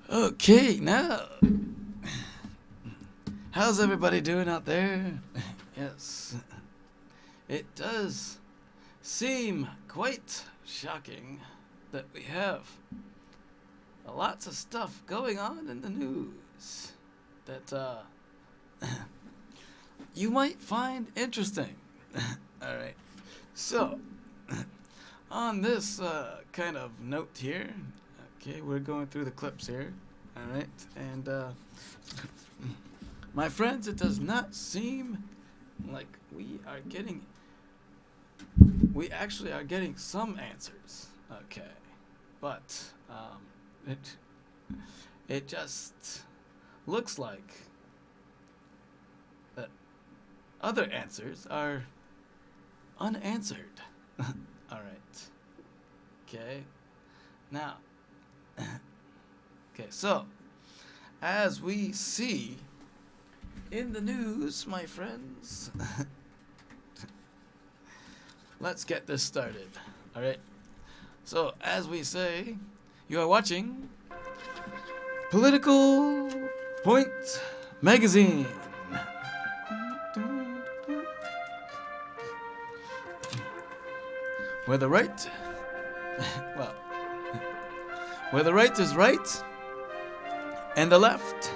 Okay, now, how's everybody doing out there? Yes, it does seem quite shocking that we have lots of stuff going on in the news that you might find interesting. All right, so on this kind of note here, okay, we're going through the clips here. All right, and my friends, it does not seem like we actually are getting some answers. Okay, but it just looks like that other answers are unanswered. All right. Okay. Now. Okay, so as we see in the news, my friends, let's get this started. All right. So, as we say, you are watching Political Point Magazine. Where the right, well, where the right is right, and the left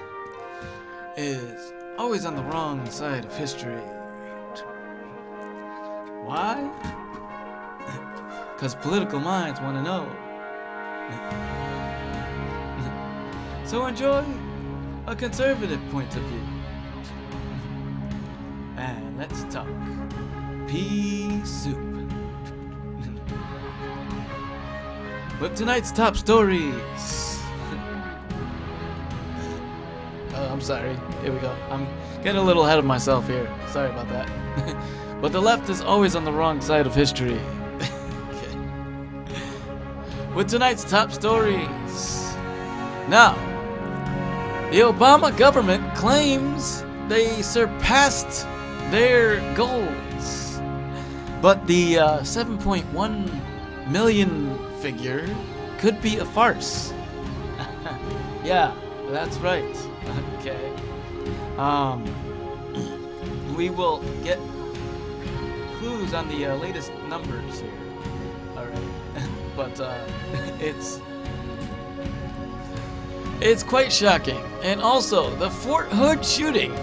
is always on the wrong side of history. Why? Because political minds want to know. So enjoy a conservative point of view. And let's talk pea soup. With tonight's top stories. I'm sorry. Here we go. I'm getting a little ahead of myself here. Sorry about that. But the left is always on the wrong side of history. Okay. With tonight's top stories. Now, the Obama government claims they surpassed their goals. But the 7.1 million figure could be a farce. Yeah, that's right. Okay. We will get clues on the latest numbers here. All right. But it's quite shocking. And also, the Fort Hood shooting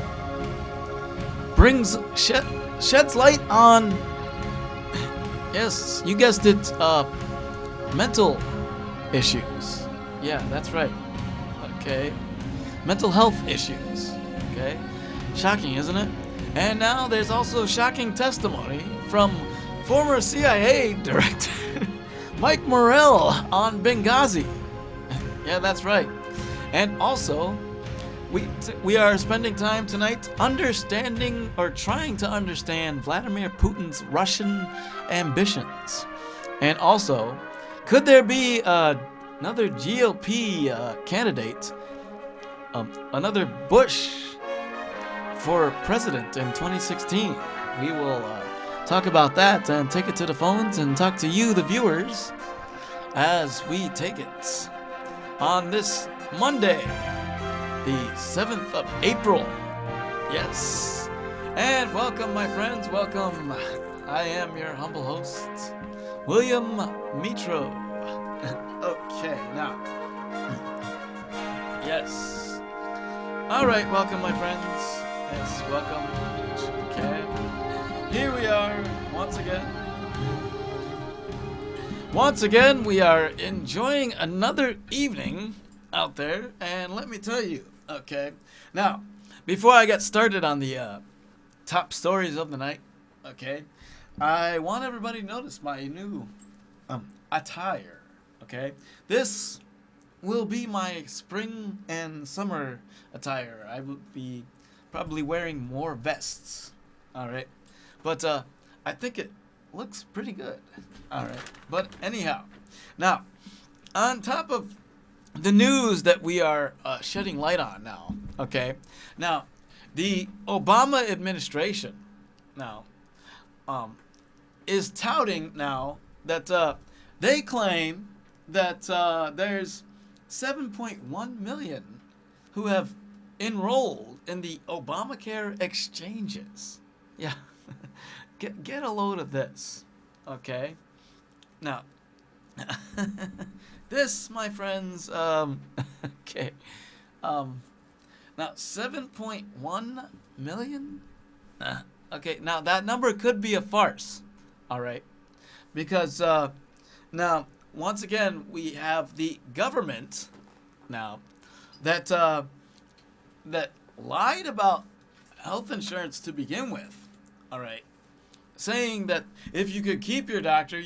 sheds light on, yes, you guessed it, mental issues. Yeah, that's right. Okay. Mental health issues. Okay. Shocking, isn't it? And now there's also shocking testimony from former CIA director Mike Morrell on Benghazi. Yeah, that's right. And also, we are spending time tonight understanding or trying to understand Vladimir Putin's Russian ambitions. And also, could there be another GOP candidate, another Bush for president in 2016? We will talk about that and take it to the phones and talk to you, the viewers, as we take it on this Monday, the 7th of April. Yes. And welcome, my friends. Welcome. I am your humble host, William Mitro. Okay, now. Yes. All right, welcome, my friends. Yes, welcome. Okay. Here we are once again. Once again, we are enjoying another evening out there, and let me tell you, okay. Now, before I get started on the top stories of the night, okay, I want everybody to notice my new attire, okay. This will be my spring and summer attire. I will be probably wearing more vests, all right, but I think it looks pretty good, all right. But anyhow, now, on top of the news that we are shedding light on now, okay, now, the Obama administration now is touting now that they claim that there's 7.1 million who have enrolled in the Obamacare exchanges. Yeah. Get a load of this. Okay? Now, this, my friends, okay. Now 7.1 million? Okay, now that number could be a farce. All right. Because now once again we have the government now that that lied about health insurance to begin with. All right. Saying that if you could keep your doctor,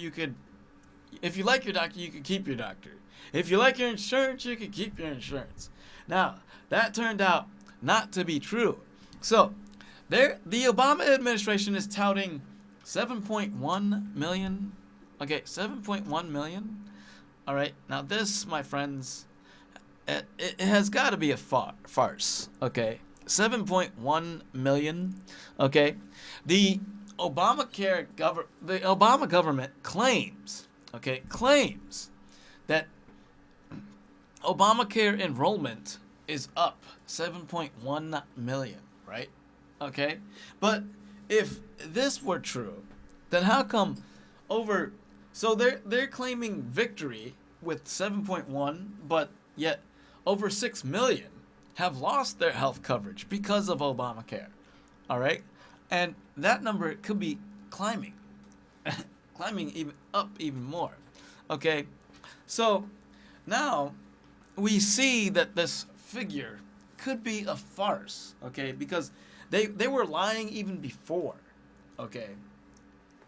if you like your doctor, you could keep your doctor. If you like your insurance, you could keep your insurance. Now, that turned out not to be true. So, the Obama administration is touting 7.1 million. Okay, 7.1 million. All right. Now, this, my friends, it has got to be a farce. Okay. 7.1 million. Okay. The Obama government claims that Obamacare enrollment is up 7.1 million, right? Okay? But if this were true, then how come so they're claiming victory with 7.1, but yet over 6 million have lost their health coverage because of Obamacare. All right? And that number could be climbing even more. Okay? So now we see that this figure could be a farce, okay? Because they were lying even before, okay,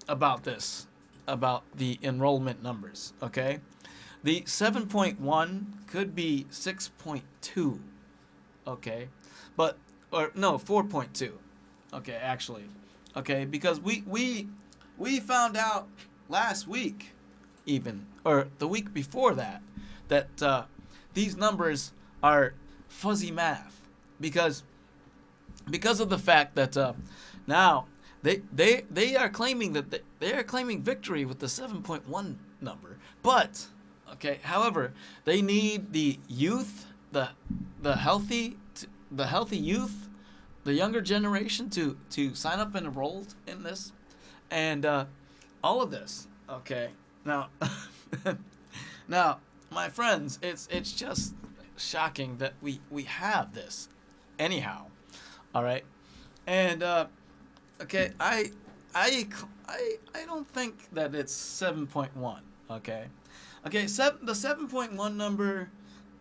about the enrollment numbers, okay? The 7.1 could be 6.2, okay? Or no, 4.2. Okay, actually. Okay, because we found out last week even, or the week before that these numbers are fuzzy math because of the fact that now they are claiming that they are claiming victory with the 7.1 number, but however, they need the youth, the healthy youth, the younger generation to sign up and enroll in this, and all of this. Okay, now now, my friends, it's just shocking that we have this anyhow. All right, and okay, I don't think that it's 7.1. Okay, the 7.1 number.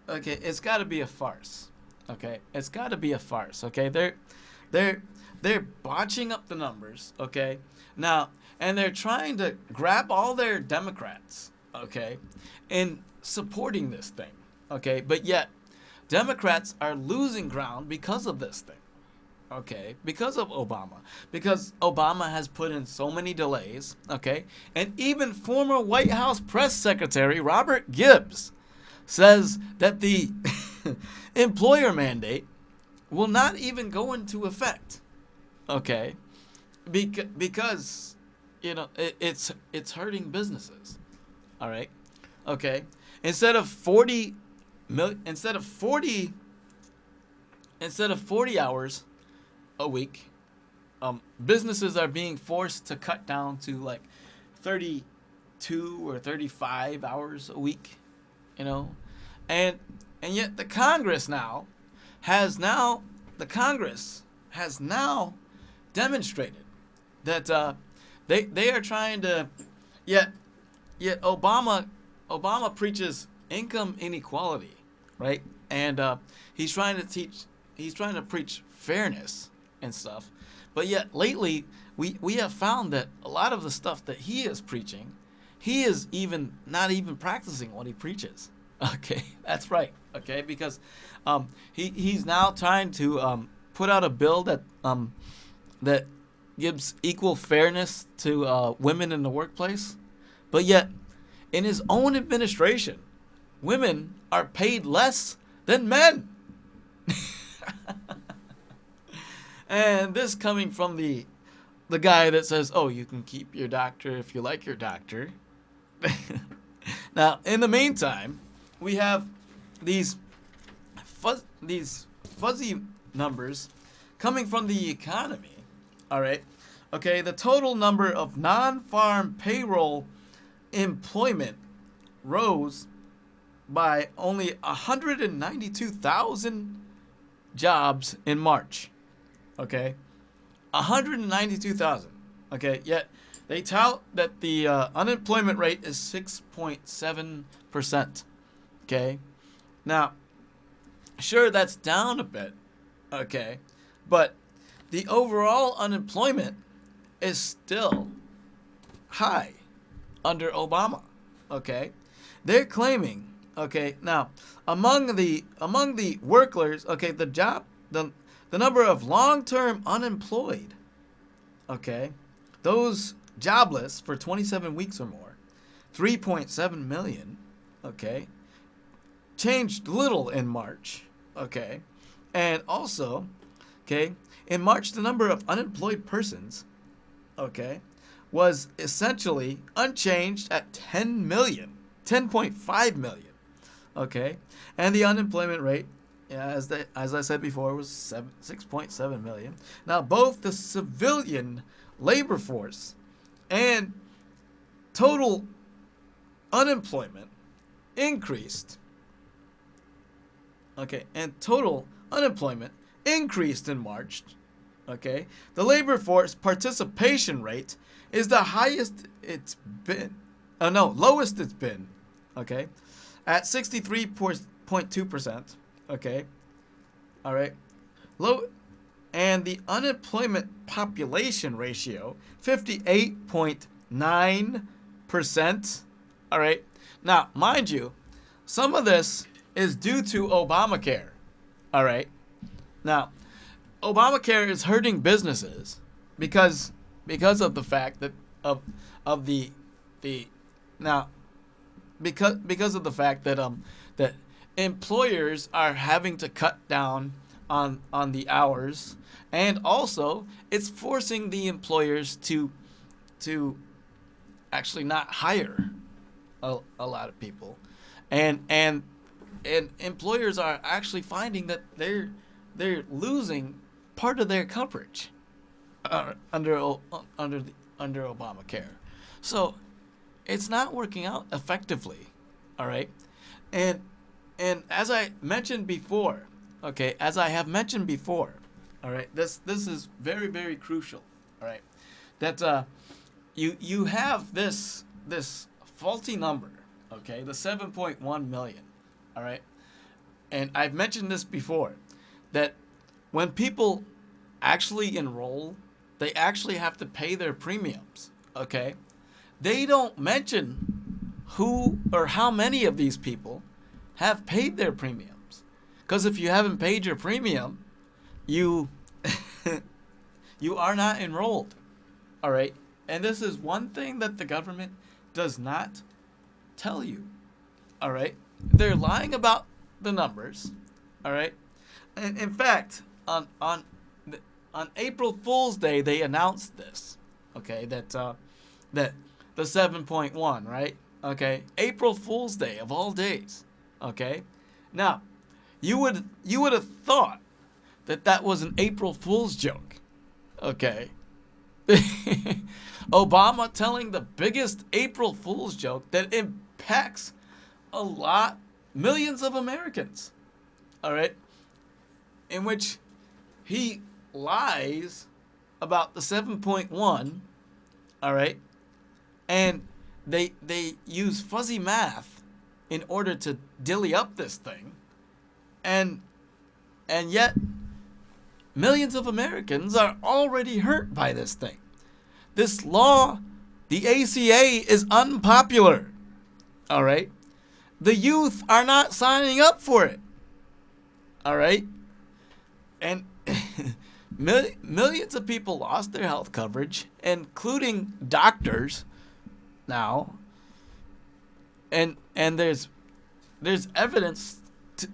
Okay, it's got to be a farce. Okay, it's got to be a farce. Okay, they're botching up the numbers. Okay, now, and they're trying to grab all their Democrats. Okay, in supporting this thing. Okay, but yet Democrats are losing ground because of this thing. Okay, because of Obama. Because Obama has put in so many delays. Okay, and even former White House press secretary Robert Gibbs says that the employer mandate will not even go into effect. Okay, because it's hurting businesses. All right, okay. Instead of 40 hours a week, businesses are being forced to cut down to like 32 or 35 hours a week. And yet the Congress has now demonstrated that they are trying to yet Obama preaches income inequality, right? And he's trying to preach fairness and stuff. But yet lately we have found that a lot of the stuff that he is preaching, he is not even practicing what he preaches. Okay, that's right. Okay, because he's now trying to put out a bill that gives equal fairness to women in the workplace, but yet in his own administration, women are paid less than men. And this coming from the guy that says, "Oh, you can keep your doctor if you like your doctor." Now, in the meantime, we have these these fuzzy numbers coming from the economy. All right. Okay, the total number of non-farm payroll employment rose by only 192,000 jobs in March. Okay, 192,000. Okay, yet they tout that the unemployment rate is 6.7%. Okay, now, sure, that's down a bit. Okay, but the overall unemployment is still high under Obama. Okay, they're claiming. Okay, now among the workers, okay, the number of long-term unemployed, okay, those jobless for 27 weeks or more, 3.7 million, okay, changed little in March, okay, and also, okay, in March the number of unemployed persons, okay, was essentially unchanged at 10.5 million, okay, and the unemployment rate, yeah, as I said before, was 6.7 million. Now, both the civilian labor force and total unemployment increased. Okay, and total unemployment increased in March. Okay, the labor force participation rate is the highest it's been. Oh no, lowest it's been. Okay, at 63.2%. Okay, all right, low, and the unemployment population ratio 58.9%. All right, now mind you, some of this is due to Obamacare. All right, now Obamacare is hurting businesses because of the fact that of the now because of the fact that that employers are having to cut down on the hours, and also it's forcing the employers to actually not hire a lot of people, and employers are actually finding that they're losing part of their coverage under Obamacare. So it's not working out effectively. All right, and as I mentioned before, okay, as I have mentioned before, all right, this is very, very crucial. All right, that you have this faulty number, okay, the 7.1 million. All right, and I've mentioned this before, that when people actually enroll, they actually have to pay their premiums. Okay, they don't mention who or how many of these people have paid their premiums, because if you haven't paid your premium, you you are not enrolled. All right, and this is one thing that the government does not tell you. All right, they're lying about the numbers. All right, and in fact, on April Fool's Day, they announced this. Okay, that the 7.1, right? Okay, April Fool's Day of all days. Okay, now you would have thought that was an April Fool's joke. Okay, Obama telling the biggest April Fool's joke that impacts millions of Americans. All right, in which he lies about the 7.1. All right, and they use fuzzy math in order to dilly up this thing, and yet millions of Americans are already hurt by this thing. This law, the ACA, is unpopular. All right, the youth are not signing up for it. All right, and millions of people lost their health coverage, including doctors now. And there's evidence to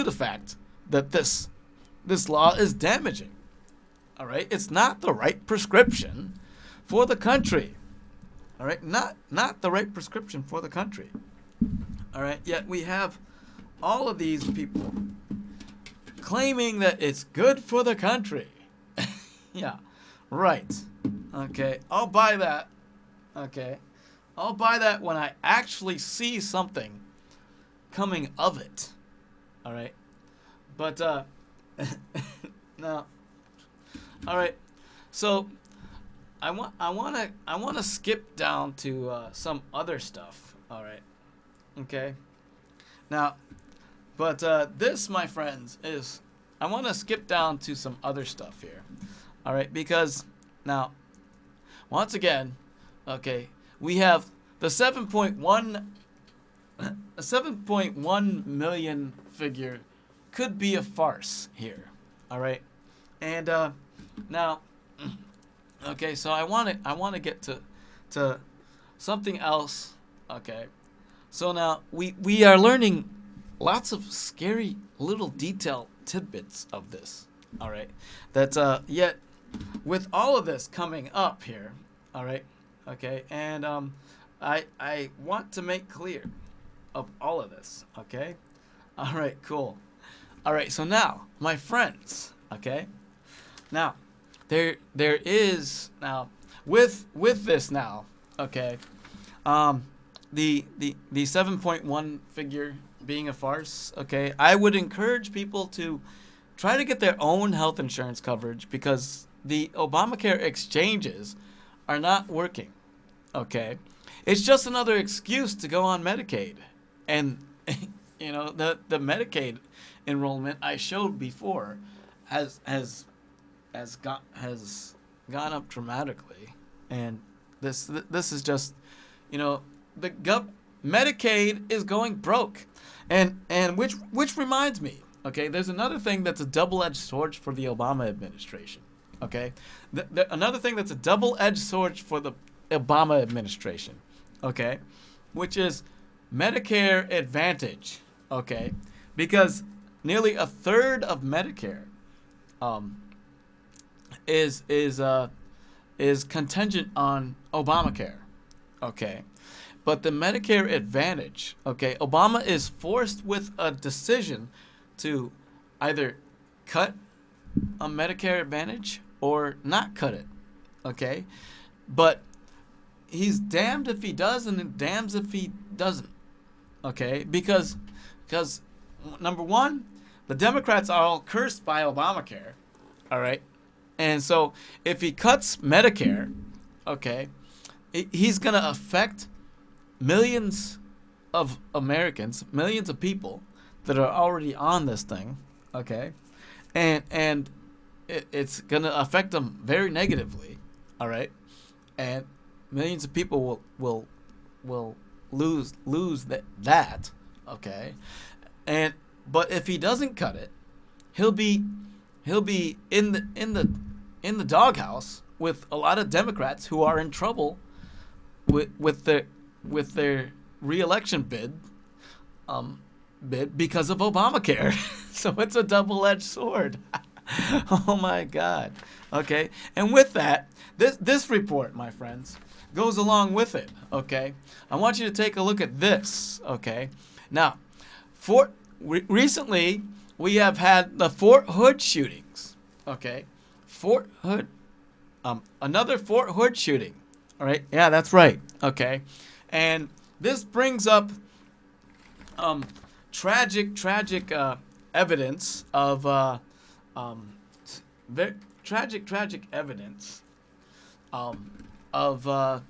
the fact that this law is damaging. All right, it's not the right prescription for the country. All right, not the right prescription for the country. All right, yet we have all of these people claiming that it's good for the country. Yeah, right. Okay, I'll buy that. Okay, I'll buy that when I actually see something coming of it. All right, but no. All right, so I want to skip down to some other stuff. All right, okay. Now, but this, my friends, is I want to skip down to some other stuff here. All right, because now, once again, okay, we have the 7.1 million figure could be a farce here. All right, and now, okay, so I want to get to something else. Okay, so now we are learning lots of scary little detail tidbits of this. All right, that yet with all of this coming up here. All right, okay, and I want to make clear of all of this. Okay, all right, cool. All right, so now my friends. Okay, now there is now with this now. Okay, the 7.1 figure being a farce. Okay, I would encourage people to try to get their own health insurance coverage because the Obamacare exchanges are not working. Okay, it's just another excuse to go on Medicaid, and the Medicaid enrollment I showed before has gone up dramatically, and this is just Medicaid is going broke, and which reminds me, okay, there's another thing that's a double-edged sword for the Obama administration. Okay, another thing that's a double-edged sword for the Obama administration. Okay, which is Medicare Advantage. Okay, because nearly a third of Medicare is contingent on Obamacare. Okay, but the Medicare Advantage, okay, Obama is forced with a decision to either cut a Medicare Advantage or not cut it. Okay, but he's damned if he does and damned if he doesn't. Okay, because number one, the Democrats are all cursed by Obamacare. All right, and so if he cuts Medicare, okay, he's gonna affect millions of Americans, millions of people that are already on this thing. Okay, and it's gonna affect them very negatively. All right, and millions of people will lose that. Okay, but if he doesn't cut it, he'll be in the doghouse with a lot of Democrats who are in trouble with their re-election bid because of Obamacare. So it's a double-edged sword. Oh my God. Okay, and with that, this report, my friends, goes along with it. Okay, I want you to take a look at this. Okay, now, recently we have had the Fort Hood shootings. Okay, Fort Hood, another Fort Hood shooting. All right, yeah, that's right. Okay, and this brings up tragic evidence of tragic evidence of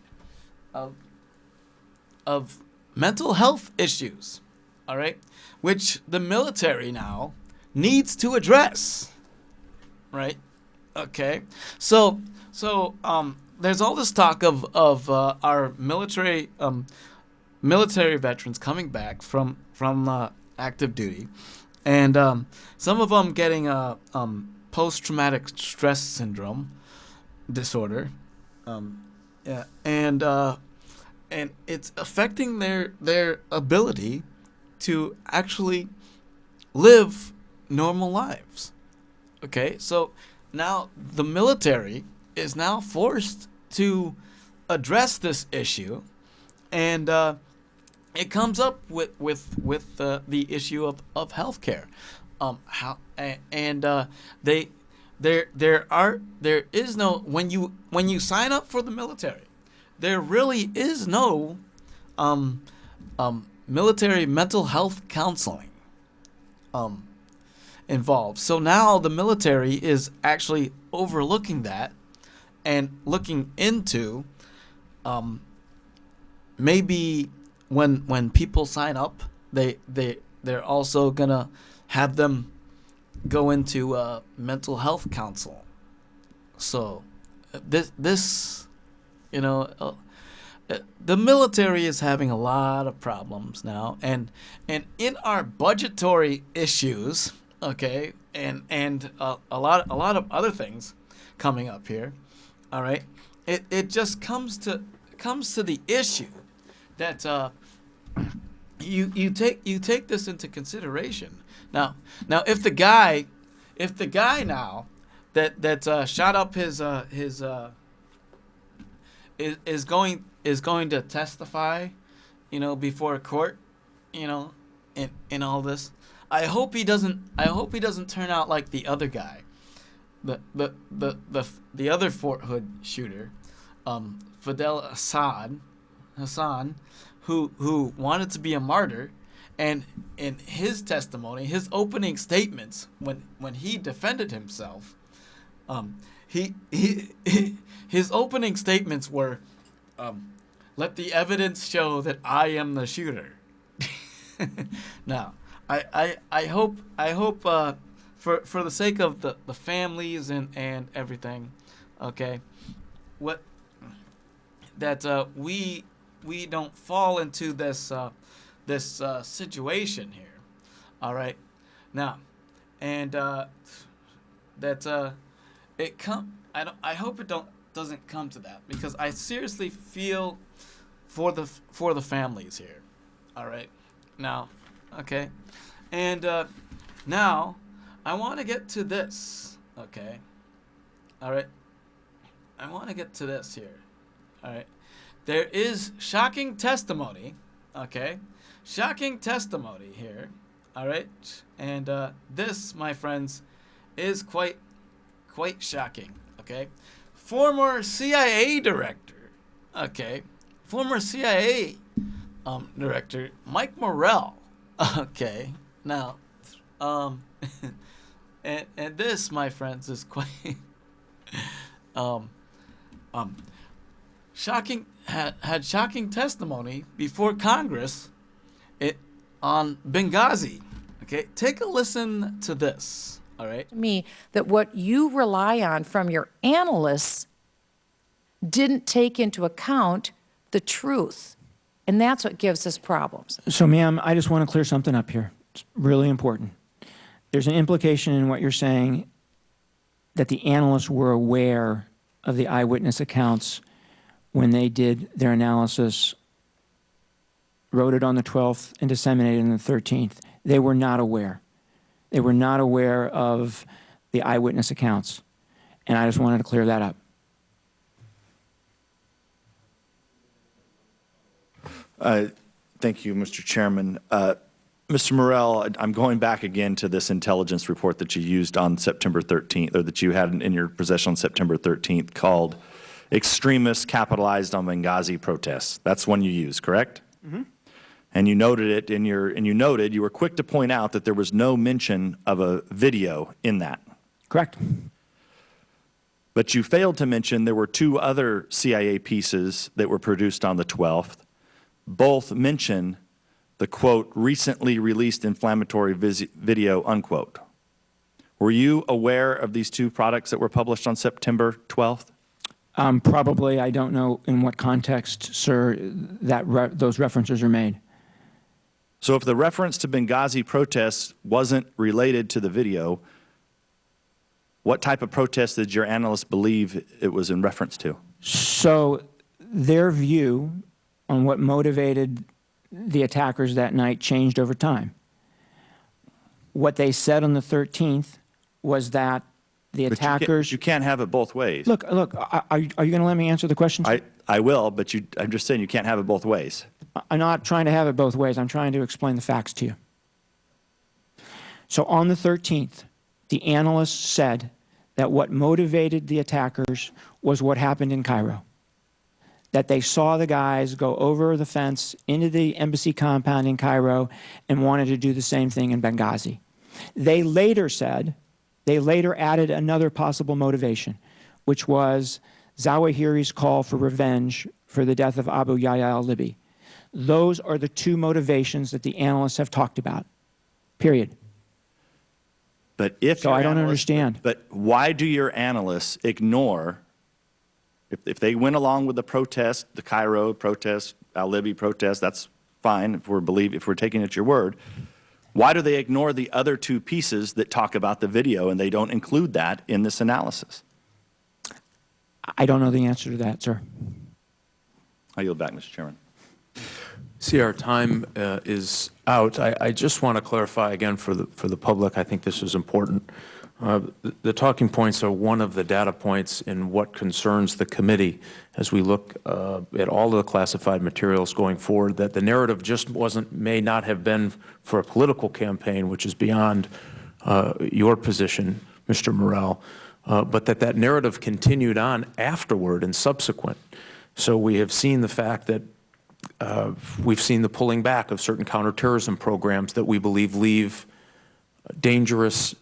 mental health issues. All right, which the military now needs to address. Right? Okay. So there's all this talk of our military veterans coming back from active duty, and some of them getting post-traumatic stress syndrome disorder, yeah, and it's affecting their ability to actually live normal lives. Okay, so now the military is now forced to address this issue, and it comes up with the issue of healthcare. There is no, when you sign up for the military, there really is no military mental health counseling involved. So now the military is actually overlooking that and looking into maybe when people sign up, they're also gonna have them go into mental health counsel. So this you know the military is having a lot of problems now, and in our budgetary issues, okay, and a lot of other things coming up here. All right, it just comes to the issue that you take this into consideration. Now if the guy now that shot up his is going to testify, before a court, in all this. I hope he doesn't turn out like the other guy, the other Fort Hood shooter, Fidel Hassan, who wanted to be a martyr, and in his testimony, his opening statements, when he defended himself, his opening statements were, "Let the evidence show that I am the shooter." Now, I hope for the sake of the families and everything, okay, we don't fall into this situation here. All right, now, and I hope it doesn't come to that, because I seriously feel for the families here. All right, now, okay, and now I want to get to this. Okay, all right, I want to get to this here. All right, there is shocking testimony. Okay, shocking testimony here. All right, and this, my friends, is quite shocking. Okay, former CIA director. Okay, former CIA director Mike Morell. Okay, now, and this, my friends, is quite shocking. Had shocking testimony before Congress on Benghazi. Okay, take a listen to this. All right. To me, that what you rely on from your analysts didn't take into account the truth. And that's what gives us problems. So, ma'am, I just want to clear something up here. It's really important. There's an implication in what you're saying that the analysts were aware of the eyewitness accounts when they did their analysis, wrote it on the 12th, and disseminated it on the 13th. They were not aware. They were not aware of the eyewitness accounts. And I just wanted to clear that up. Thank you, Mr. Chairman. Mr. Morell, I'm going back again to this intelligence report that you used on September 13th, or that you had in your possession on September 13th, called "Extremists Capitalized on Benghazi Protests." That's one you used, correct? Mm-hmm. And you noted it in you were quick to point out that there was no mention of a video in that. Correct. But you failed to mention there were two other CIA pieces that were produced on the 12th. Both mention the, quote, "recently released inflammatory video," unquote. Were you aware of these two products that were published on September 12th? Probably. I don't know in what context, sir, that those references are made. So if the reference to Benghazi protests wasn't related to the video, what type of protest did your analysts believe it was in reference to? So their view on what motivated the attackers that night changed over time. What they said on the 13th was that the attackers... You can't have it both ways. Look, are you going to let me answer the question? I will, but I'm just saying you can't have it both ways. I'm not trying to have it both ways. I'm trying to explain the facts to you. So on the 13th, the analysts said that what motivated the attackers was what happened in Cairo. That they saw the guys go over the fence into the embassy compound in Cairo and wanted to do the same thing in Benghazi. They later added another possible motivation, which was Zawahiri's call for revenge for the death of Abu Yahya al-Libi. Those are the two motivations that the analysts have talked about, period. But if So your I don't analysts- understand. But why do your analysts ignore, if they went along with the protest, the Cairo protest, al-Libi protest, that's fine if we're taking it at your word. Why do they ignore the other two pieces that talk about the video and they don't include that in this analysis? I don't know the answer to that, sir. I yield back, Mr. Chairman. See, our time is out. I just want to clarify again for the public. I think this is important. The talking points are one of the data points in what concerns the committee as we look at all of the classified materials going forward, that the narrative just may not have been for a political campaign, which is beyond your position, Mr. Morell, but that narrative continued on afterward and subsequent. So we have seen the fact that we've seen the pulling back of certain counterterrorism programs that we believe leave dangerous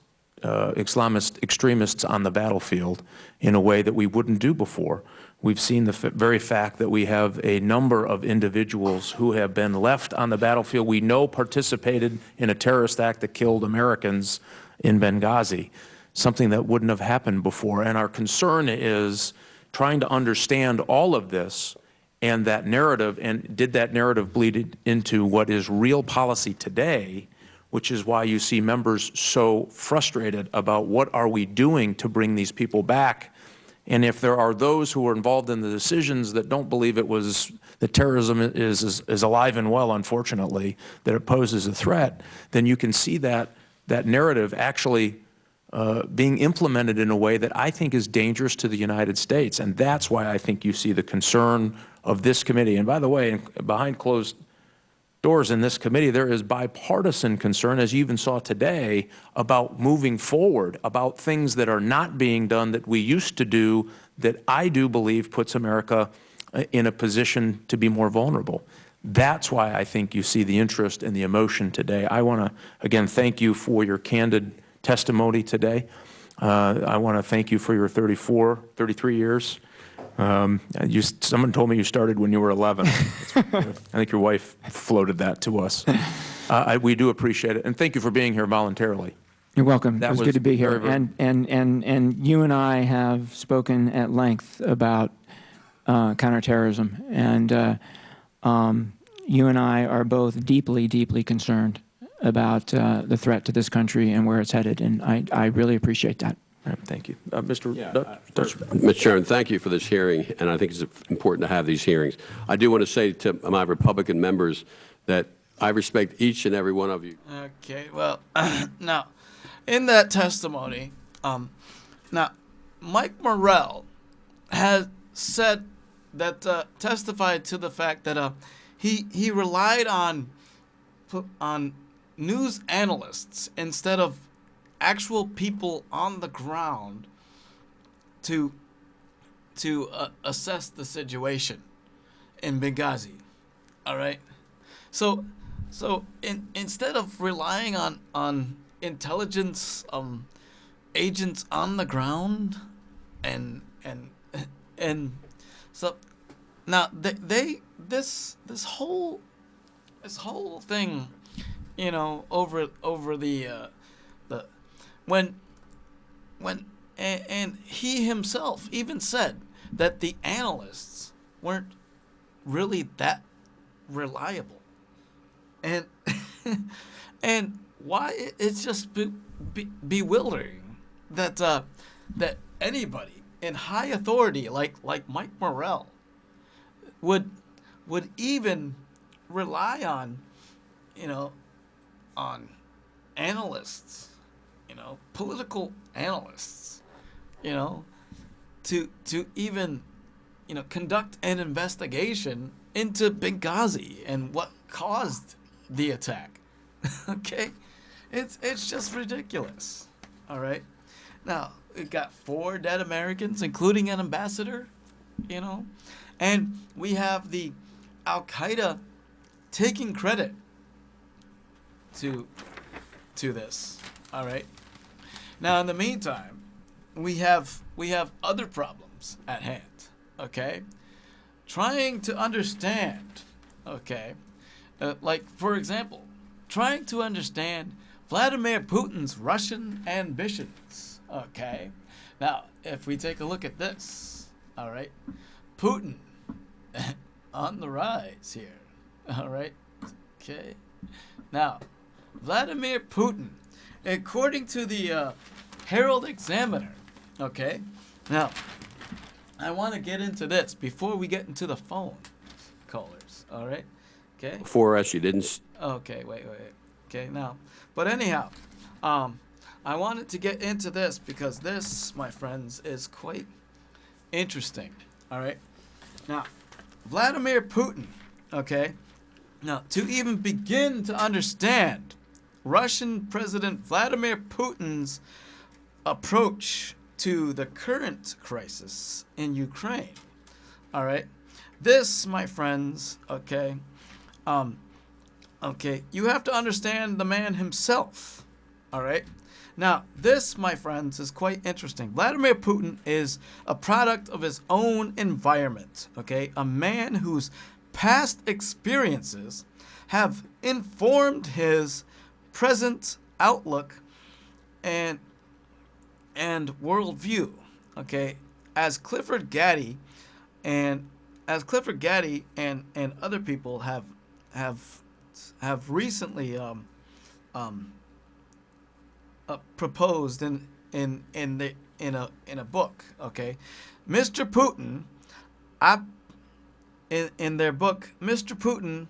Islamist extremists on the battlefield in a way that we wouldn't do before. We've seen the very fact that we have a number of individuals who have been left on the battlefield we know participated in a terrorist act that killed Americans in Benghazi, something that wouldn't have happened before. And our concern is trying to understand all of this and that narrative, and did that narrative bleed into what is real policy today, which is why you see members so frustrated about what are we doing to bring these people back. And if there are those who are involved in the decisions that don't believe that terrorism is alive and well, unfortunately, that it poses a threat, then you can see that narrative actually being implemented in a way that I think is dangerous to the United States. And that's why I think you see the concern of this committee. And by the way, behind closed doors in this committee, there is bipartisan concern, as you even saw today, about moving forward, about things that are not being done that we used to do, that I do believe puts America in a position to be more vulnerable. That's why I think you see the interest and the emotion today. I want to, again, thank you for your candid testimony today. I want to thank you for your 33 years. Someone told me you started when you were 11. I think your wife floated that to us. We do appreciate it, and thank you for being here voluntarily. You're welcome. That It was was good to be here. very, very- And you and I have spoken at length about counterterrorism, and you and I are both deeply, deeply concerned about the threat to this country and where it's headed, and I really appreciate that. All right, thank you. Mr. Dutch. Mr. Chairman, thank you for this hearing, and I think it's important to have these hearings. I do want to say to my Republican members that I respect each and every one of you. Okay, well, now, in that testimony, now, Mike Morell has said that, testified to the fact that he relied on news analysts instead of actual people on the ground to assess the situation in Benghazi. All right, so instead of relying on intelligence agents on the ground, and so now this whole thing, you know, over the when he himself even said that the analysts weren't really that reliable, and and why it's just bewildering that that anybody in high authority like Mike Morell would even rely on, you know, on analysts, you know, political analysts, you know, to even conduct an investigation into Benghazi and what caused the attack. Okay? It's just ridiculous. All right? Now, we got 4 dead Americans, including an ambassador, and we have the Al-Qaeda taking credit to this. All right? Now, in the meantime, we have other problems at hand, okay? Trying to understand, okay? Like, for example, trying to understand Vladimir Putin's Russian ambitions, okay? Now, if we take a look at this, all right? Putin on the rise here, all right? Okay. Now, Vladimir Putin, according to the Herald Examiner, okay? Now, I want to get into this before we get into the phone callers, all right? Okay? For us, you didn't. Okay, wait. Okay, now, but anyhow, I wanted to get into this because this, my friends, is quite interesting, all right? Now, Vladimir Putin, okay? Now, to even begin to understand Russian President Vladimir Putin's approach to the current crisis in Ukraine. All right, this, my friends, okay, you have to understand the man himself. All right, now this, my friends, is quite interesting. Vladimir Putin is a product of his own environment. Okay, a man whose past experiences have informed his present outlook and worldview, okay? As Clifford Gaddy and other people have recently proposed in a book, okay? Mr. Putin, in their book, Mr. Putin,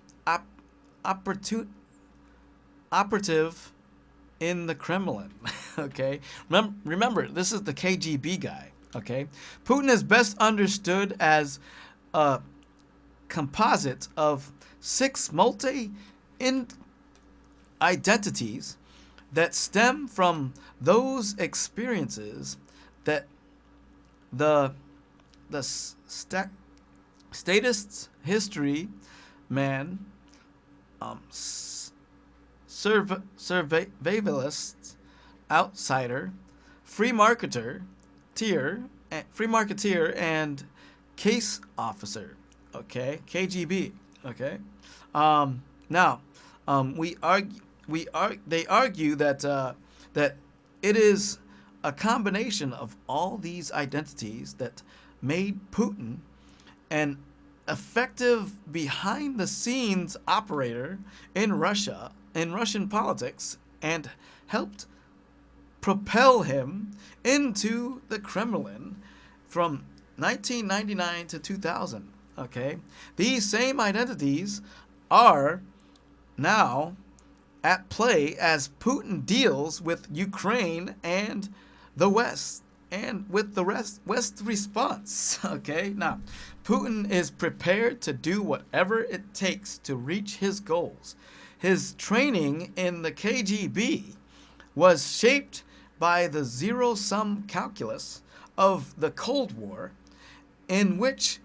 operative in the Kremlin, okay? Remember, this is the KGB guy, okay? Putin is best understood as a composite of 6 multi-identities that stem from those experiences that the statist history man, survivalist, outsider, free marketeer, and case officer. Okay, KGB. Okay. They argue that it is a combination of all these identities that made Putin an effective behind-the-scenes operator in Russia, in Russian politics, and helped propel him into the Kremlin from 1999 to 2000. Okay, these same identities are now at play as Putin deals with Ukraine and the West, and with the West response. Okay, now Putin is prepared to do whatever it takes to reach his goals. His training in the KGB was shaped by the zero-sum calculus of the Cold War, in which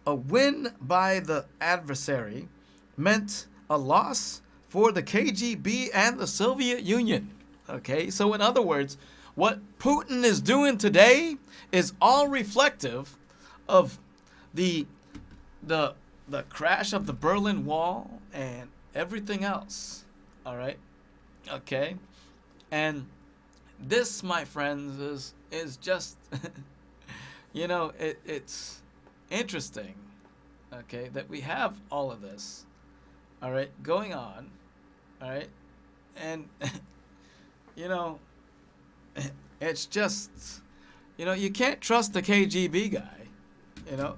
a win by the adversary meant a loss for the KGB and the Soviet Union. Okay, so in other words, what Putin is doing today is all reflective of the crash of the Berlin Wall and everything else. All right, okay, and this, my friends, is just it's interesting, okay, that we have all of this, all right, going on, all right, and it's just, you can't trust the KGB guy,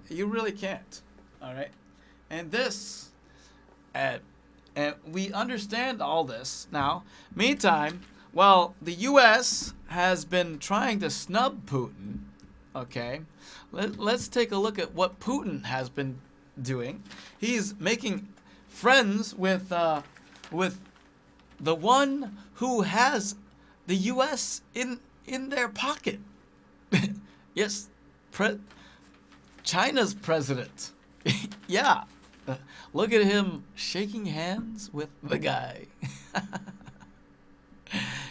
you really can't, all right, and this, and we understand all this now. Meantime, well, the U.S. has been trying to snub Putin, Okay, let's take a look at what Putin has been doing. He's making friends with the one who has the U.S. in their pocket. Yes, China's president. Yeah, look at him shaking hands with the guy.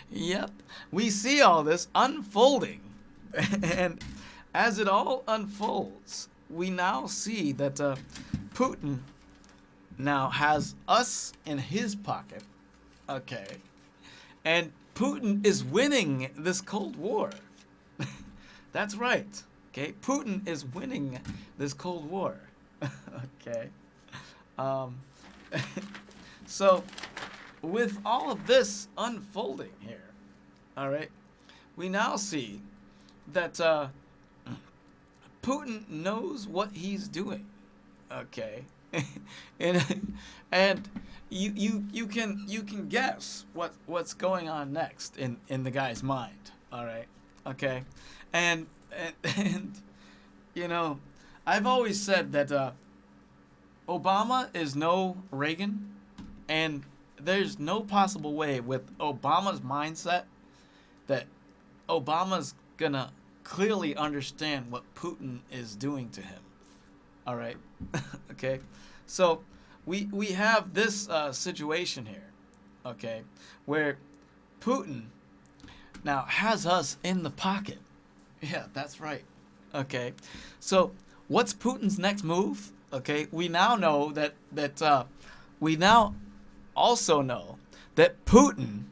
Yep, we see all this unfolding, and as it all unfolds, we now see that Putin now has us in his pocket, okay, and Putin is winning this Cold War. That's right, okay, Putin is winning this Cold War, okay. So, with all of this unfolding here, all right, we now see that Putin knows what he's doing, okay, and you can guess what's going on next in the guy's mind, all right, okay, and you know, I've always said that Obama is no Reagan, and there's no possible way with Obama's mindset that Obama's gonna clearly understand what Putin is doing to him. All right, okay. So we have this situation here, okay, where Putin now has us in the pocket. Yeah, that's right. Okay, so what's Putin's next move? Okay, we now know that we now also know that Putin,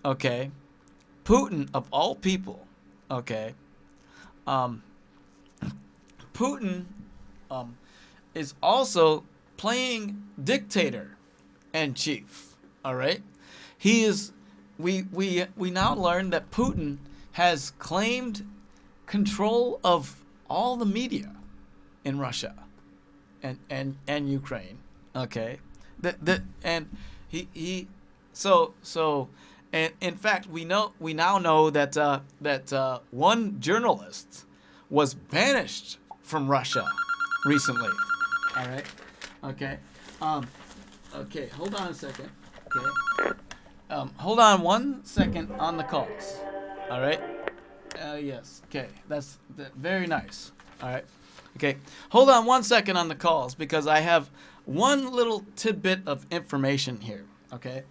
okay, Putin of all people, okay, Putin is also playing dictator and chief. All right, he is. We now learn that Putin has claimed control of all the media in Russia and Ukraine. Okay, and and in fact we now know that one journalist was banished from Russia recently. All right. Okay. Okay. Hold on a second. Okay. Hold on 1 second on the calls. All right. Yes. Okay. That's very nice. All right. Okay. Hold on 1 second on the calls because I have one little tidbit of information here. Okay.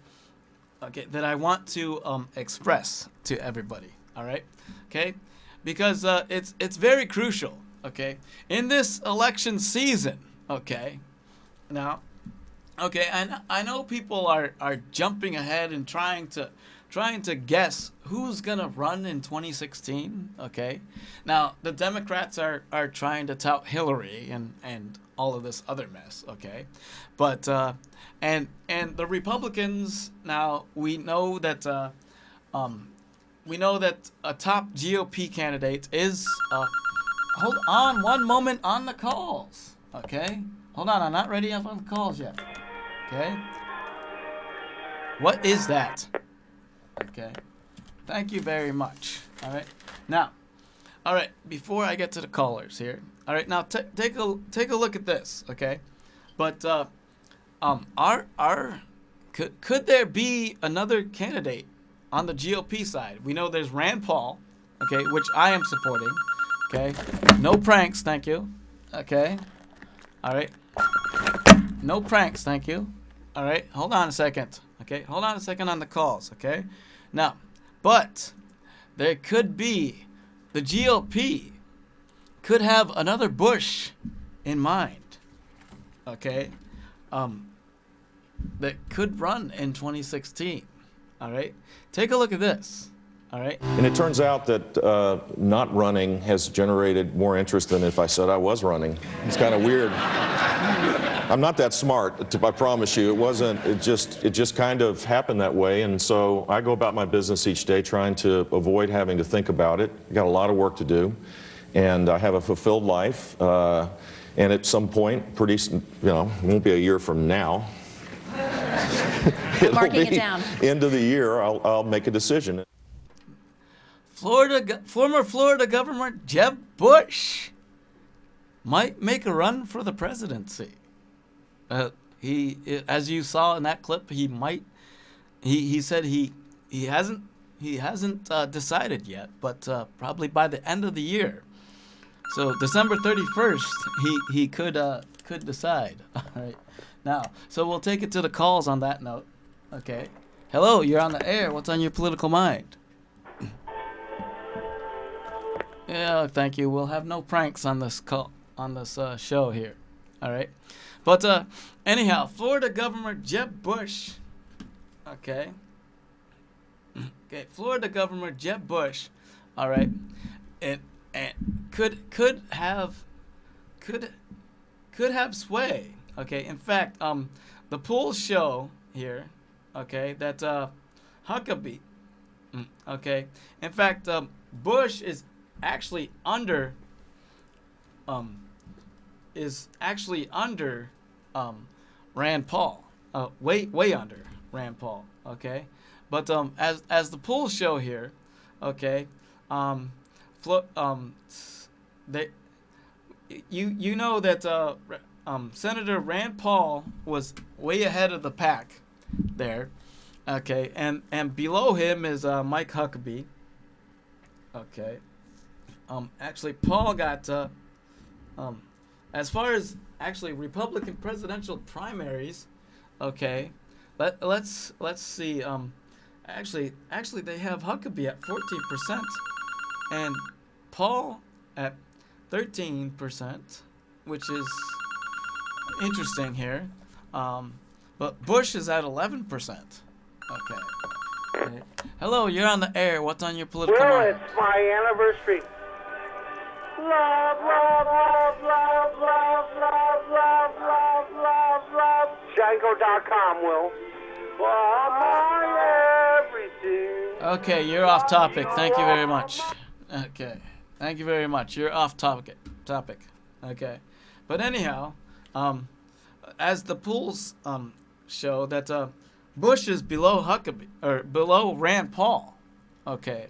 Okay. That I want to express to everybody. All right. Okay. Because it's very crucial. Okay. In this election season. Okay. Now. Okay, I know people are jumping ahead and trying to guess who's gonna run in 2016. Okay, now the Democrats are trying to tout Hillary and all of this other mess. Okay, but and the Republicans now we know that a top GOP candidate is hold on one moment on the calls. Okay, hold on, I'm not ready up on the calls yet. Okay. What is that? Okay. Thank you very much. All right. Now, all right. Before I get to the callers here, all right. Now take a look at this. Okay. But could there be another candidate on the GOP side? We know there's Rand Paul. Okay, which I am supporting. Okay. No pranks, thank you. Okay. All right. No pranks, thank you. All right, hold on a second. Okay, hold on a second on the calls. Okay, now, but there could be the GOP could have another Bush in mind. Okay, that could run in 2016. All right, take a look at this. All right. And it turns out that not running has generated more interest than if I said I was running. It's kind of weird. I'm not that smart, I promise you. It wasn't, it just kind of happened that way. And so I go about my business each day trying to avoid having to think about it. I got a lot of work to do. And I have a fulfilled life. And at some point, it won't be a year from now. Marking it down. End of the year, I'll make a decision. Former Florida Governor Jeb Bush might make a run for the presidency. As you saw in that clip, he might. He said he hasn't decided yet, but probably by the end of the year. So December 31st, he could decide. All right. Now, so we'll take it to the calls on that note. Okay. Hello, you're on the air. What's on your political mind? Yeah, thank you. We'll have no pranks on this show here. All right. But anyhow, Florida Governor Jeb Bush. Okay. Okay, Florida Governor Jeb Bush. All right. And could have sway. Okay. In fact, the polls show here, okay, that Huckabee. Okay. In fact, Bush is actually under Rand Paul. Way under Rand Paul. Okay. But as the polls show here, okay, you know that Senator Rand Paul was way ahead of the pack there, okay, and below him is Mike Huckabee, okay. Actually, Paul got as far as actually Republican presidential primaries, okay. Let's see. Actually, they have Huckabee at 14%, and Paul at 13%, which is interesting here. But Bush is at 11%. Okay. Hello, you're on the air. What's on your political Well, mind? it's my anniversary. Love, love, love, love, love, love, love, love, love, love. Django.com, Will. My everything. Okay, you're off topic. Thank you very much. Okay. Thank you very much. You're off topic. Okay. But anyhow, as the polls show that Bush is below Huckabee or below Rand Paul. Okay.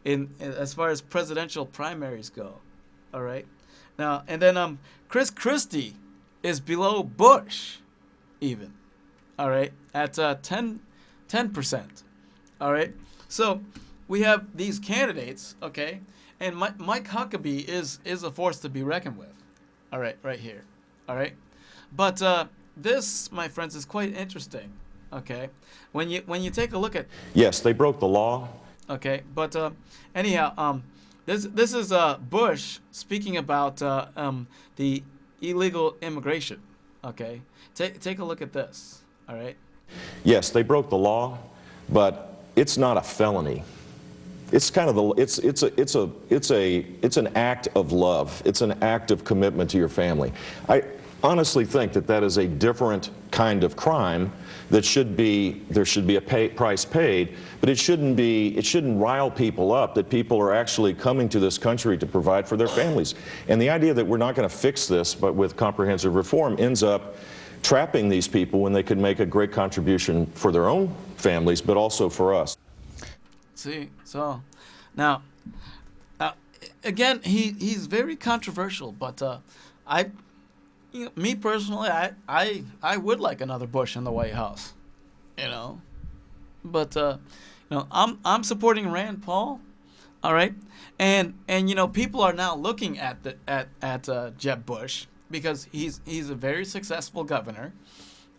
In as far as presidential primaries go. All right. Now, and then Chris Christie is below Bush even. All right. At 10%. All right. So we have these candidates, okay, and Mike Huckabee is a force to be reckoned with. All right, right here. All right. But this, my friends, is quite interesting. Okay. When you take a look at. Yes, they broke the law. Okay. But anyhow, this is Bush speaking about the illegal immigration. Okay. Take a look at this. All right. Yes, they broke the law, but it's not a felony. It's kind of it's an act of love. It's an act of commitment to your family. I honestly think that is a different kind of crime that there should be a price paid, but it shouldn't rile people up that people are actually coming to this country to provide for their families. And the idea that we're not going to fix this but with comprehensive reform ends up trapping these people when they could make a great contribution for their own families, but also for us. See, so now again, he's very controversial, but me personally, I would like another Bush in the White House, but I'm supporting Rand Paul, all right, and people are now looking at Jeb Bush because he's a very successful governor,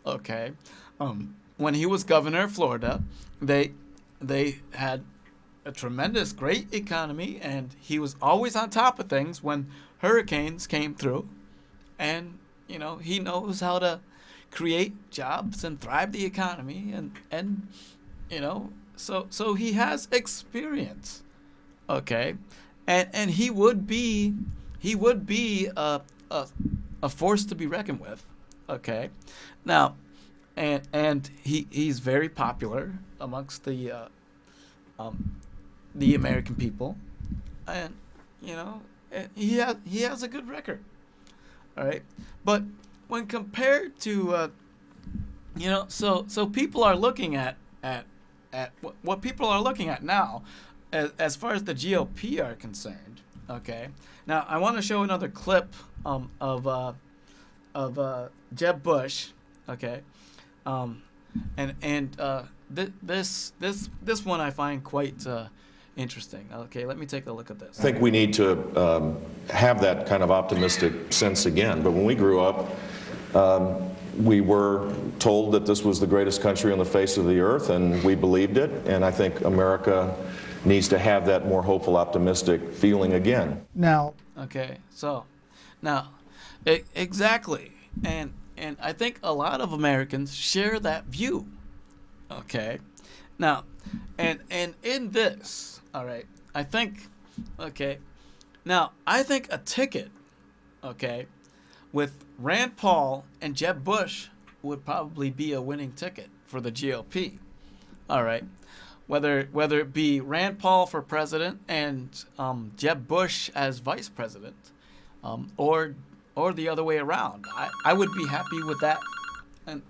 okay. When he was governor of Florida, they had a tremendous, great economy, and he was always on top of things when hurricanes came through, and he knows how to create jobs and thrive the economy, and so he has experience, okay, and he would be a force to be reckoned with, okay. Now, and he's very popular amongst the American people, and he has a good record, all right. But when compared to so people are looking at what people are looking at now as far as the GOP are concerned, okay. Now I want to show another clip of Jeb Bush, okay, this one I find quite interesting. Okay, let me take a look at this. I think we need to have that kind of optimistic sense again. But when we grew up, we were told that this was the greatest country on the face of the earth, and we believed it. And I think America needs to have that more hopeful, optimistic feeling again. Now, Okay, so now exactly, and I think a lot of Americans share that view. Okay, now, and in this, all right, I think, okay, now I think a ticket, okay, with Rand Paul and Jeb Bush would probably be a winning ticket for the GOP. All right, whether it be Rand Paul for president and Jeb Bush as vice president, or the other way around, I would be happy with that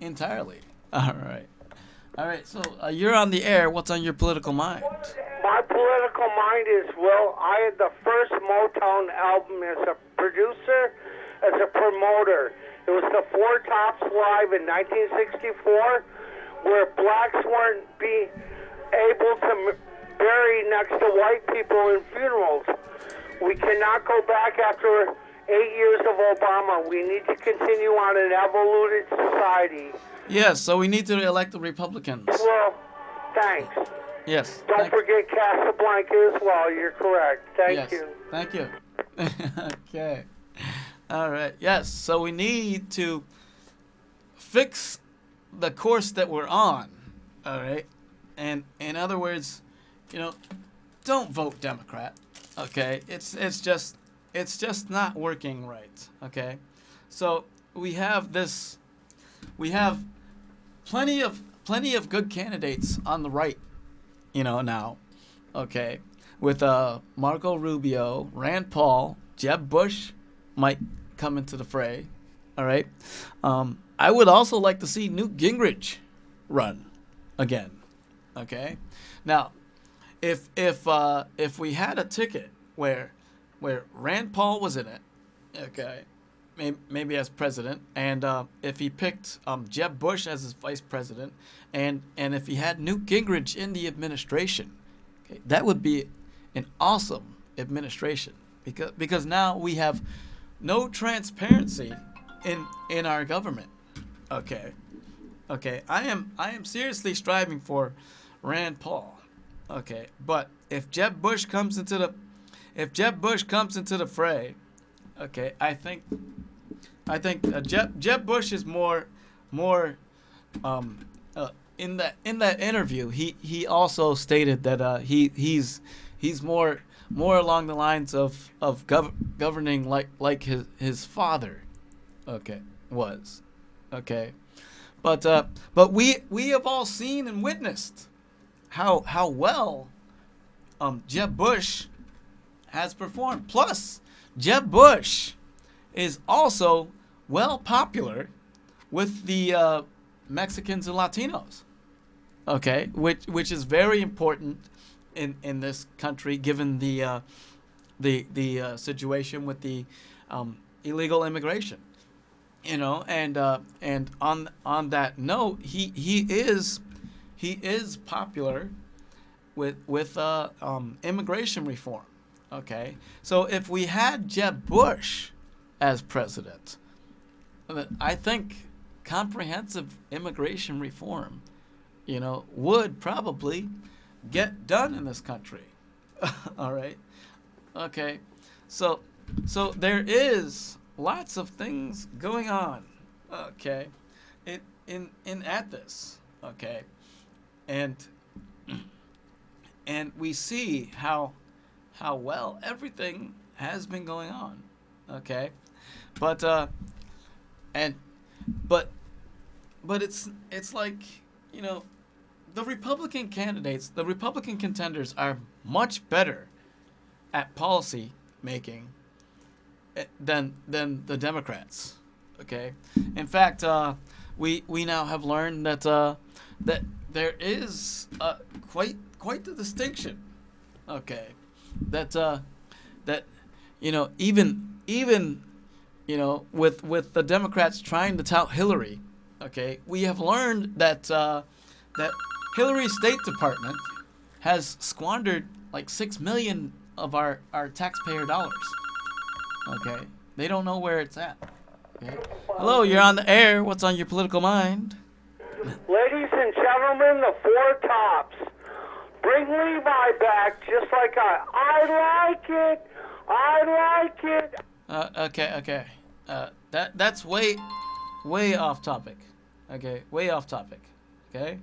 entirely. All right. So you're on the air. What's on your political mind? My political mind is, well, I had the first Motown album as a producer, as a promoter. It was the Four Tops Live in 1964, where blacks weren't able to bury next to white people in funerals. We cannot go back after 8 years of Obama. We need to continue on an evoluted society. Yes, so we need to elect the Republicans. Well, thanks. Yes. Don't forget Casablanca as well. You're correct. Thank you. Thank you. Okay. All right. Yes. So we need to fix the course that we're on. All right. And in other words, don't vote Democrat. Okay. It's just not working right. Okay. So we have plenty of good candidates on the right, now, okay, with Marco Rubio, Rand Paul, Jeb Bush might come into the fray, all right. I would also like to see Newt Gingrich run again, okay. Now, if we had a ticket where Rand Paul was in it, okay, maybe as president, and if he picked Jeb Bush as his vice president, and if he had Newt Gingrich in the administration, okay, that would be an awesome administration, because now we have no transparency in our government. Okay, I am seriously striving for Rand Paul. Okay, but if Jeb Bush comes into the fray, okay, I think Jeb Bush is more in that interview. He also stated that he's more along the lines of governing like his father, okay, was, okay, but we have all seen and witnessed how well Jeb Bush has performed. Plus, Jeb Bush is also well popular with the Mexicans and Latinos, okay, which is very important in this country, given the situation with the illegal immigration, and on that note, he is popular with immigration reform. Okay, so if we had Jeb Bush as president, I think comprehensive immigration reform, would probably get done in this country. All right, okay, so there is lots of things going on. Okay, in at this. Okay, and we see how well everything has been going on, okay, but it's like, the Republican candidates, the Republican contenders are much better at policy making than the Democrats, okay. In fact, we now have learned that there is quite the distinction, Okay, that even with the Democrats trying to tout Hillary, okay, we have learned that that Hillary's State Department has squandered like 6 million of our taxpayer dollars. Okay, they don't know where it's at. Okay. Hello, you're on the air. What's on your political mind? Ladies and gentlemen, the Four Tops. Bring Levi back just like I like it. I like it. Okay. That's way off topic. Okay, way off topic. Okay.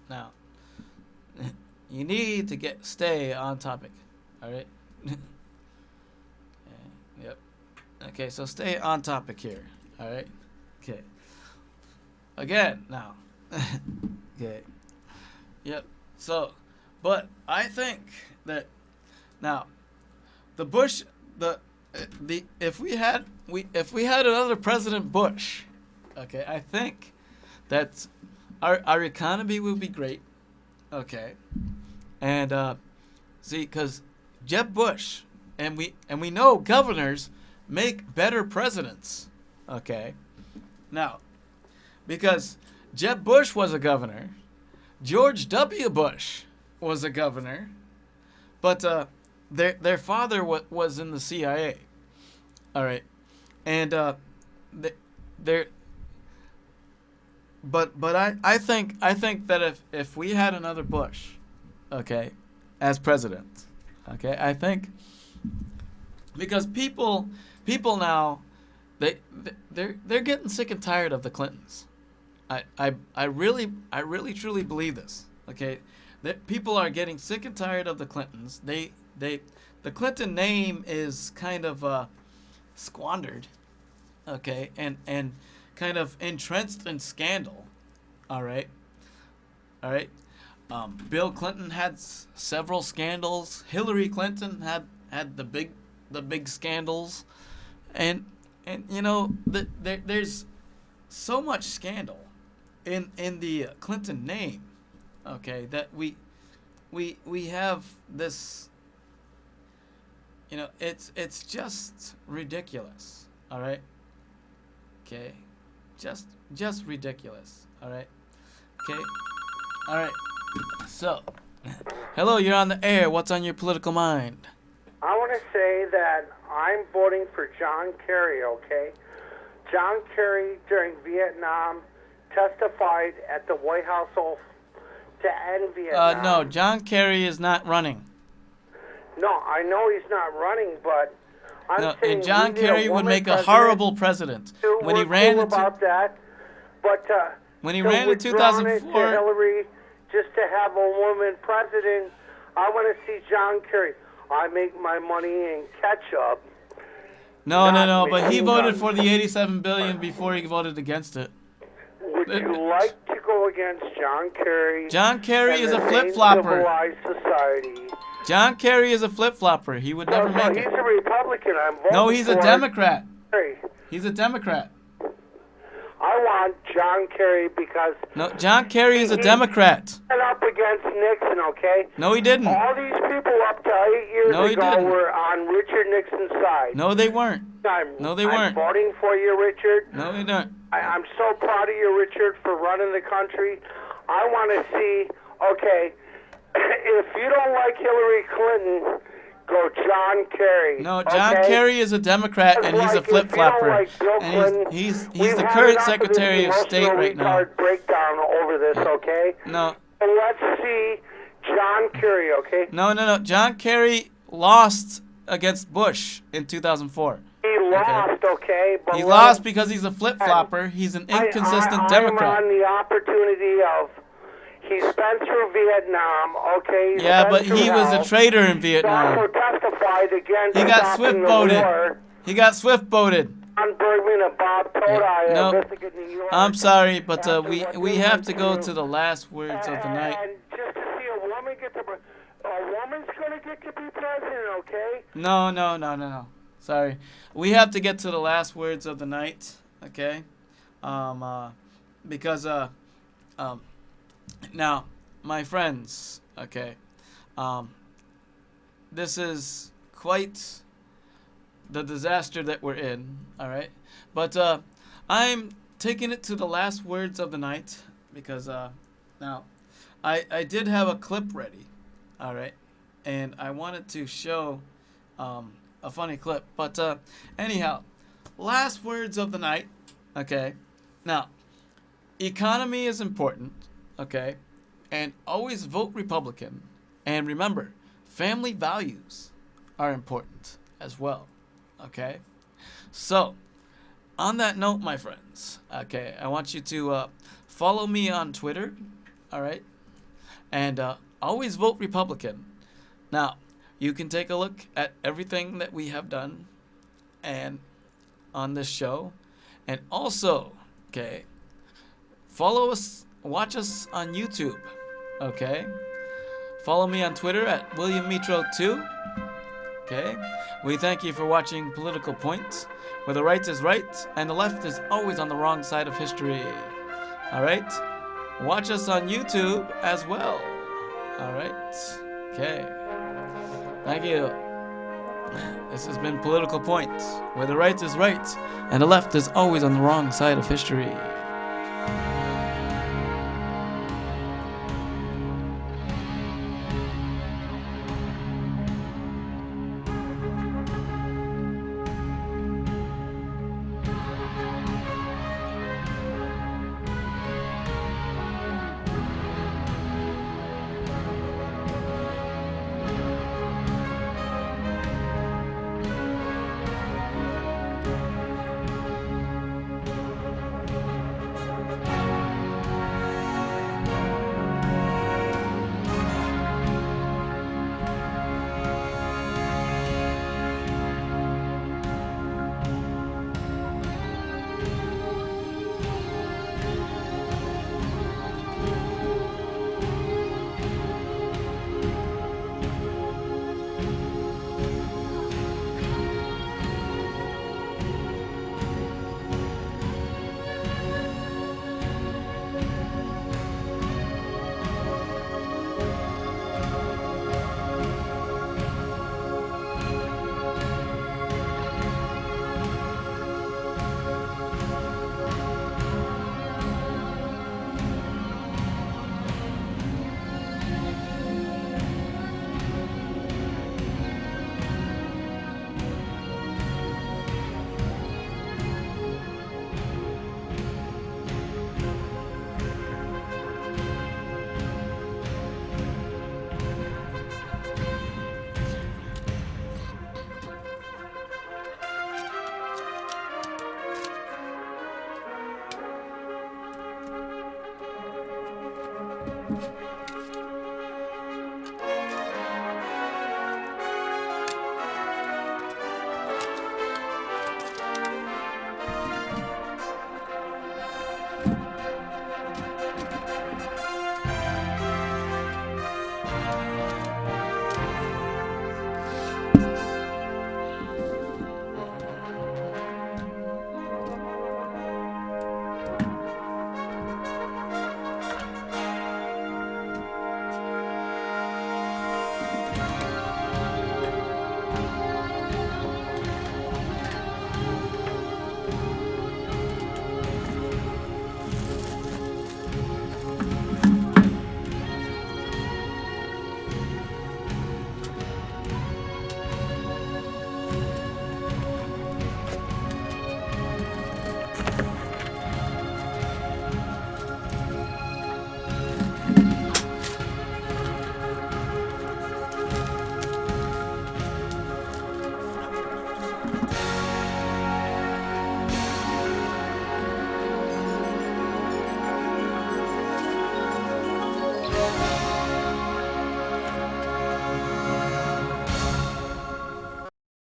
Now, you need to stay on topic. All right. Yep. Okay, so stay on topic here. All right. Okay. Again now. Okay. Yep. So, but I think that now the Bush if we had another President Bush, okay, I think that our economy would be great. Okay. And see, cuz Jeb Bush and we know governors make better presidents. Okay. Now, because Jeb Bush was a governor, George W. Bush was a governor, but their father was in the CIA. All right, and I think that if we had another Bush, okay, as president, okay, I think because people now they're getting sick and tired of the Clintons. I really truly believe this. Okay, that people are getting sick and tired of the Clintons. The Clinton name is kind of squandered. Okay, and kind of entrenched in scandal. All right. Bill Clinton had several scandals. Hillary Clinton had the big scandals, and there's so much scandal in the Clinton name, okay, that we have this, it's just ridiculous, all right, okay, just ridiculous, all right, okay, all right, so, hello, you're on the air, what's on your political mind? I want to say that I'm voting for John Kerry, okay? John Kerry, during Vietnam, testified at the White House to end Vietnam. No, John Kerry is not running. No, I know he's not running, but I'm saying and John we need Kerry a would woman make a president. horrible president. When he We're ran cool into about that, but when he to ran in withdrawn it to 2004, Hillary just to have a woman president, I want to see John Kerry. I make my money in ketchup. No, but he machine voted guns. for the 87 billion before he voted against it. Would you like to go against John Kerry? John Kerry and is the a same flip-flopper. civilized society. John Kerry is a flip-flopper. He would never make He's it. a Republican. I'm voting No, he's a for Democrat. Kerry. He's a Democrat. I want John Kerry because No, John Kerry is a Democrat. he went up against Nixon, okay? No, he didn't. All these people up to 8 years No, he ago didn't. were on Richard Nixon's side. No, they weren't. No, they I'm weren't. voting for you, Richard. No, they don't. I'm so proud of you, Richard, for running the country. I want to see, okay, if you don't like Hillary Clinton, go John Kerry. No, John okay? Kerry is a Democrat and he's a Like, if you don't flip-flopper. like Bill And Clinton, he's we've the had current enough Secretary of this State emotional right now. retard breakdown over this, okay? No, And let's see John Kerry, okay? no. John Kerry lost against Bush in 2004. He lost, okay? But He let lost him- because he's a flip-flopper. He's an I- inconsistent I'm Democrat. on the opportunity of, he's been through Vietnam, okay? He's Yeah, been but through he was a hell. traitor in He also Vietnam. testified against He got stopping swift-boated. the war. He got swift-boated. John Bergman and Bob Todi No, of Ithaca, New York. I'm sorry, but after we what we they have went to go through. to the last words of the night. And just to see a woman get a woman's going to get to be president, okay? No. Sorry. We have to get to the last words of the night, okay? Because now, my friends, okay, this is quite the disaster that we're in, all right? But I'm taking it to the last words of the night because now I did have a clip ready, all right? And I wanted to show a funny clip. But anyhow, last words of the night, okay? Now, economy is important, okay? And always vote Republican. And remember, family values are important as well, okay? So, on that note, my friends, okay, I want you to follow me on Twitter, all right? And always vote Republican. Now, you can take a look at everything that we have done and on this show. And also, okay, follow us, watch us on YouTube, okay? Follow me on Twitter at WilliamMetro2, okay? We thank you for watching Political Point, where the right is right and the left is always on the wrong side of history. All right? Watch us on YouTube as well. All right? Okay. Thank you. This has been Political Point, where the right is right and the left is always on the wrong side of history.